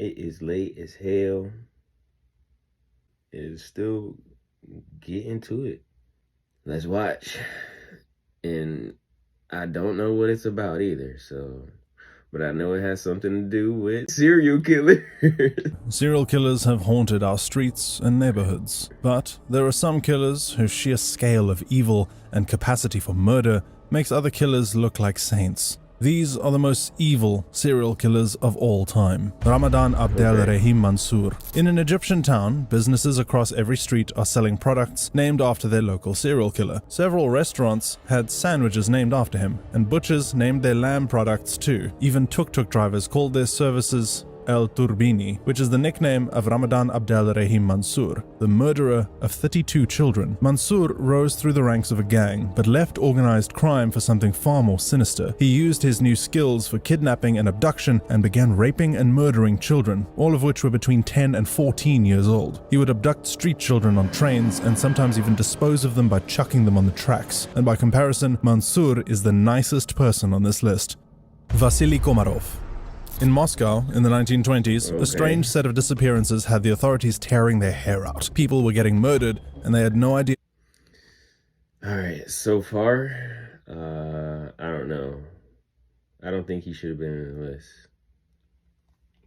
It is late as hell. It is still getting to it. Let's watch. And I don't know what it's about either, so... But I know it has something to do with serial killers. Serial killers have haunted our streets and neighborhoods, but there are some killers whose sheer scale of evil and capacity for murder makes other killers look like saints. These are the most evil serial killers of all time. Ramadan Abdel Rahim Mansour. In an Egyptian town, businesses across every street are selling products named after their local serial killer. Several restaurants had sandwiches named after him, and butchers named their lamb products too. Even tuk-tuk drivers called their services El Turbini, which is the nickname of Ramadan Abdel Rahim Mansour, the murderer of 32 children. Mansour rose through the ranks of a gang, but left organized crime for something far more sinister. He used his new skills for kidnapping and abduction and began raping and murdering children, all of which were between 10 and 14 years old. He would abduct street children on trains and sometimes even dispose of them by chucking them on the tracks. And by comparison, Mansour is the nicest person on this list. Vasily Komarov. In Moscow, in the 1920s, a strange set of disappearances had the authorities tearing their hair out. People were getting murdered, and they had no idea. Alright, so far, I don't know. I don't think he should have been in the list.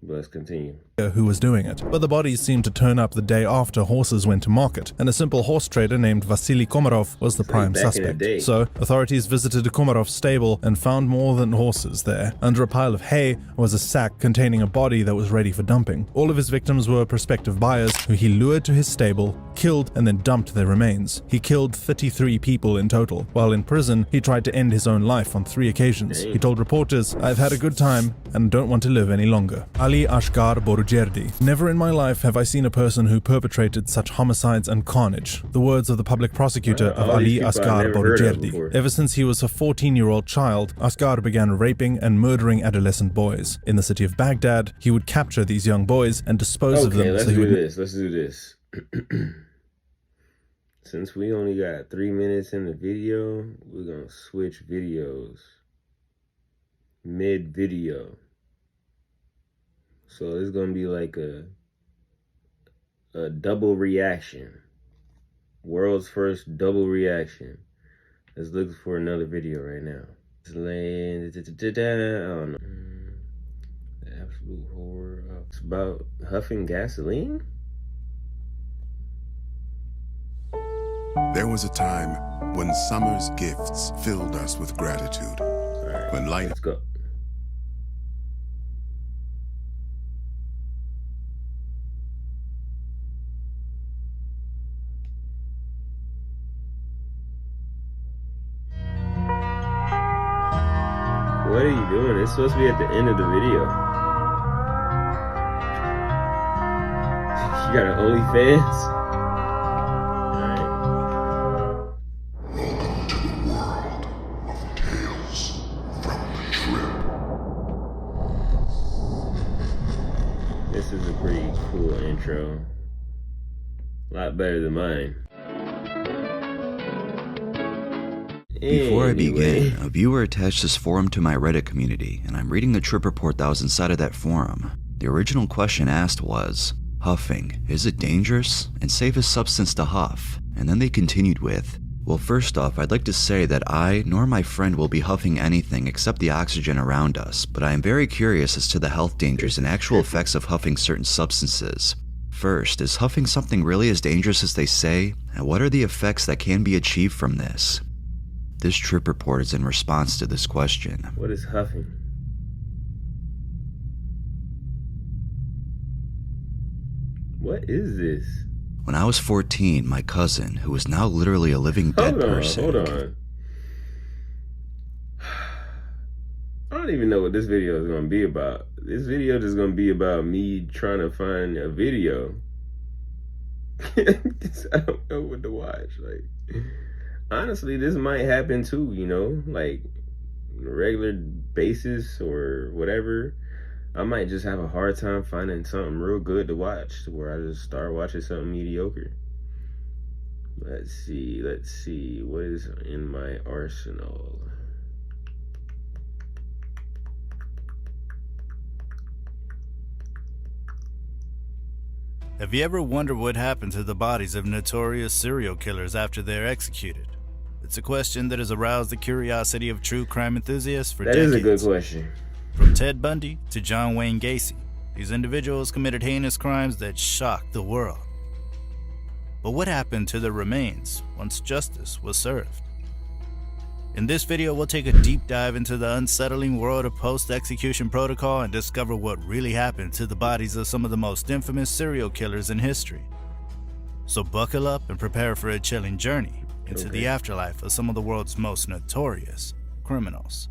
But let's continue. Who was doing it, but the bodies seemed to turn up the day after horses went to market, and a simple horse trader named Vasily Komarov was the prime suspect. So authorities visited Komarov's stable and found more than horses there. Under a pile of hay was a sack containing a body that was ready for dumping. All of his victims were prospective buyers who he lured to his stable, killed, and then dumped their remains. He killed 33 people in total. While in prison, he tried to end his own life on 3 occasions. He told reporters, "I've had a good time and don't want to live any longer." Ali Asghar Borujerdi. Never in my life have I seen a person who perpetrated such homicides and carnage. The words of the public prosecutor of Ali Asghar Borujerdi. Ever since he was a 14-year-old child, Asghar began raping and murdering adolescent boys. In the city of Baghdad, he would capture these young boys and dispose of them. Let's do this. Since we only got 3 minutes in the video, we're gonna switch videos mid-video. So it's gonna be like a double reaction. World's first double reaction. Let's look for another video right now. I don't know. The absolute horror. It's about huffing gasoline? There was a time when summer's gifts filled us with gratitude. All right, when light. Let's go. What are you doing? It's supposed to be at the end of the video. You got an OnlyFans? Welcome to the world of Tales from the Trip. This is a pretty cool intro. A lot better than mine. Before I begin, a viewer attached this forum to my Reddit community, and I'm reading the trip report that was inside of that forum. The original question asked was, huffing, is it dangerous and safest substance to huff? And then they continued with, well, first off, I'd like to say that I nor my friend will be huffing anything except the oxygen around us, but I am very curious as to the health dangers and actual effects of huffing certain substances. First, is huffing something really as dangerous as they say? And what are the effects that can be achieved from this? This trip report is in response to this question. What is huffing? What is this? When I was 14, my cousin, who is now literally a living dead person. Hold on. I don't even know what this video is going to be about. This video is going to be about me trying to find a video. I don't know what to watch. Like, honestly, this might happen too, you know, like on a regular basis or whatever. I might just have a hard time finding something real good to watch, where I just start watching something mediocre. Let's see, what is in my arsenal? Have you ever wondered what happened to the bodies of notorious serial killers after they're executed? It's a question that has aroused the curiosity of true crime enthusiasts for decades. That is a good question. From Ted Bundy to John Wayne Gacy, these individuals committed heinous crimes that shocked the world. But what happened to their remains once justice was served? In this video, we'll take a deep dive into the unsettling world of post-execution protocol and discover what really happened to the bodies of some of the most infamous serial killers in history. So buckle up and prepare for a chilling journey into the afterlife of some of the world's most notorious criminals.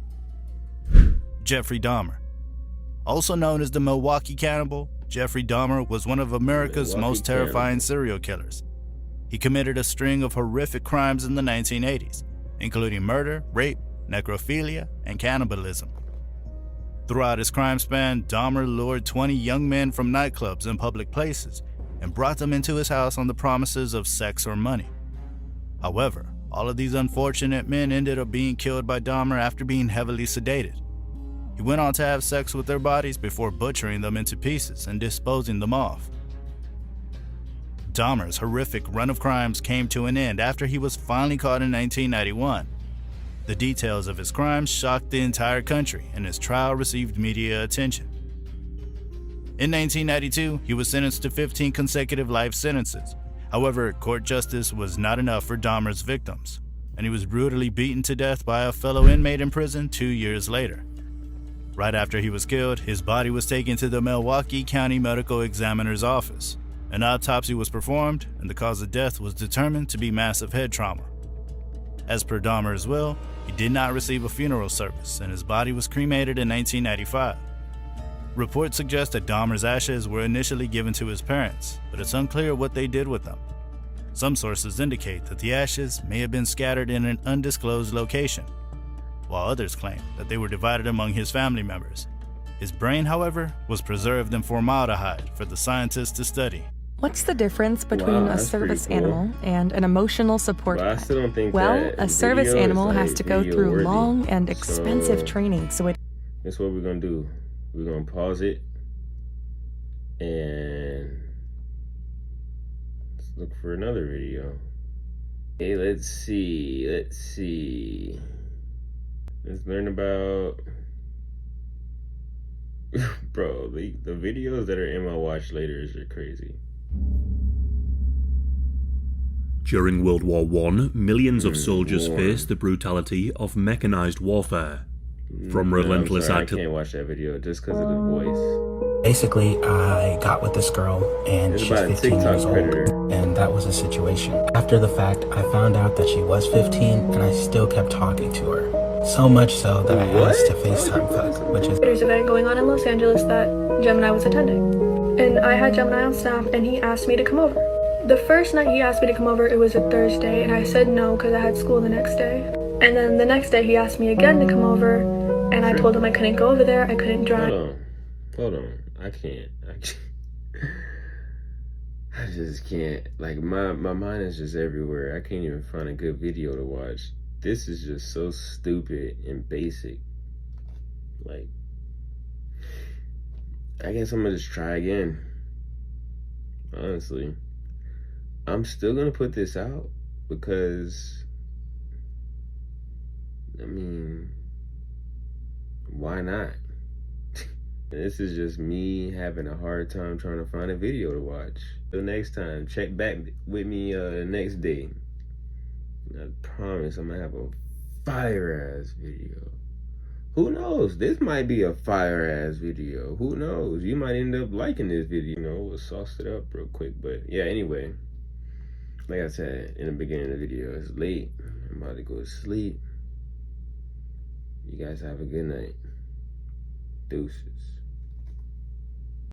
Jeffrey Dahmer. Also known as the Milwaukee Cannibal, Jeffrey Dahmer was one of America's most terrifying serial killers. He committed a string of horrific crimes in the 1980s, including murder, rape, necrophilia, and cannibalism. Throughout his crime span, Dahmer lured 20 young men from nightclubs and public places and brought them into his house on the promises of sex or money. However, all of these unfortunate men ended up being killed by Dahmer after being heavily sedated. He went on to have sex with their bodies before butchering them into pieces and disposing them off. Dahmer's horrific run of crimes came to an end after he was finally caught in 1991. The details of his crimes shocked the entire country, and his trial received media attention. In 1992, he was sentenced to 15 consecutive life sentences. However, court justice was not enough for Dahmer's victims, and he was brutally beaten to death by a fellow inmate in prison 2 years later. Right after he was killed, his body was taken to the Milwaukee County Medical Examiner's office. An autopsy was performed, and the cause of death was determined to be massive head trauma. As per Dahmer's will, he did not receive a funeral service, and his body was cremated in 1995. Reports suggest that Dahmer's ashes were initially given to his parents, but it's unclear what they did with them. Some sources indicate that the ashes may have been scattered in an undisclosed location, while others claim that they were divided among his family members. His brain, however, was preserved in formaldehyde for the scientists to study. What's the difference between a service animal and an emotional support But I pet? still don't think Well, that a service video is, animal like, has to go video through worthy. long and expensive So, training, so it that's what we're gonna do. We're gonna pause it and let's look for another video. Okay, let's see. Let's learn about bro, the videos that are in my watch later is crazy. During World War I, millions of soldiers faced the brutality of mechanized warfare. From relentless I can't watch that video just because of the voice. Basically, I got with this girl, and It's she's about a 15 TikTok years old, predator. and that was the situation. After the fact, I found out that she was 15, and I still kept talking to her. So much so that I asked to FaceTime fuck, which is... There's an event going on in Los Angeles that Gemini was attending. And I had Gemini on staff, and he asked me to come over. The first night he asked me to come over, it was a Thursday, and I said no because I had school the next day. And then the next day he asked me again to come over, and I told him I couldn't go over there, I couldn't drive. Hold on. I can't. I just can't. Like, my mind is just everywhere. I can't even find a good video to watch. This is just so stupid and basic. Like, I guess I'm gonna just try again. Honestly. I'm still gonna put this out because, I mean, why not? This is just me having a hard time trying to find a video to watch. Till next time, check back with me next day. I promise I'm gonna have a fire-ass video. Who knows? This might be a fire-ass video. Who knows? You might end up liking this video. You know, we'll sauce it up real quick. But yeah, anyway. Like I said in the beginning of the video, it's late. I'm about to go to sleep. You guys have a good night. Deuces.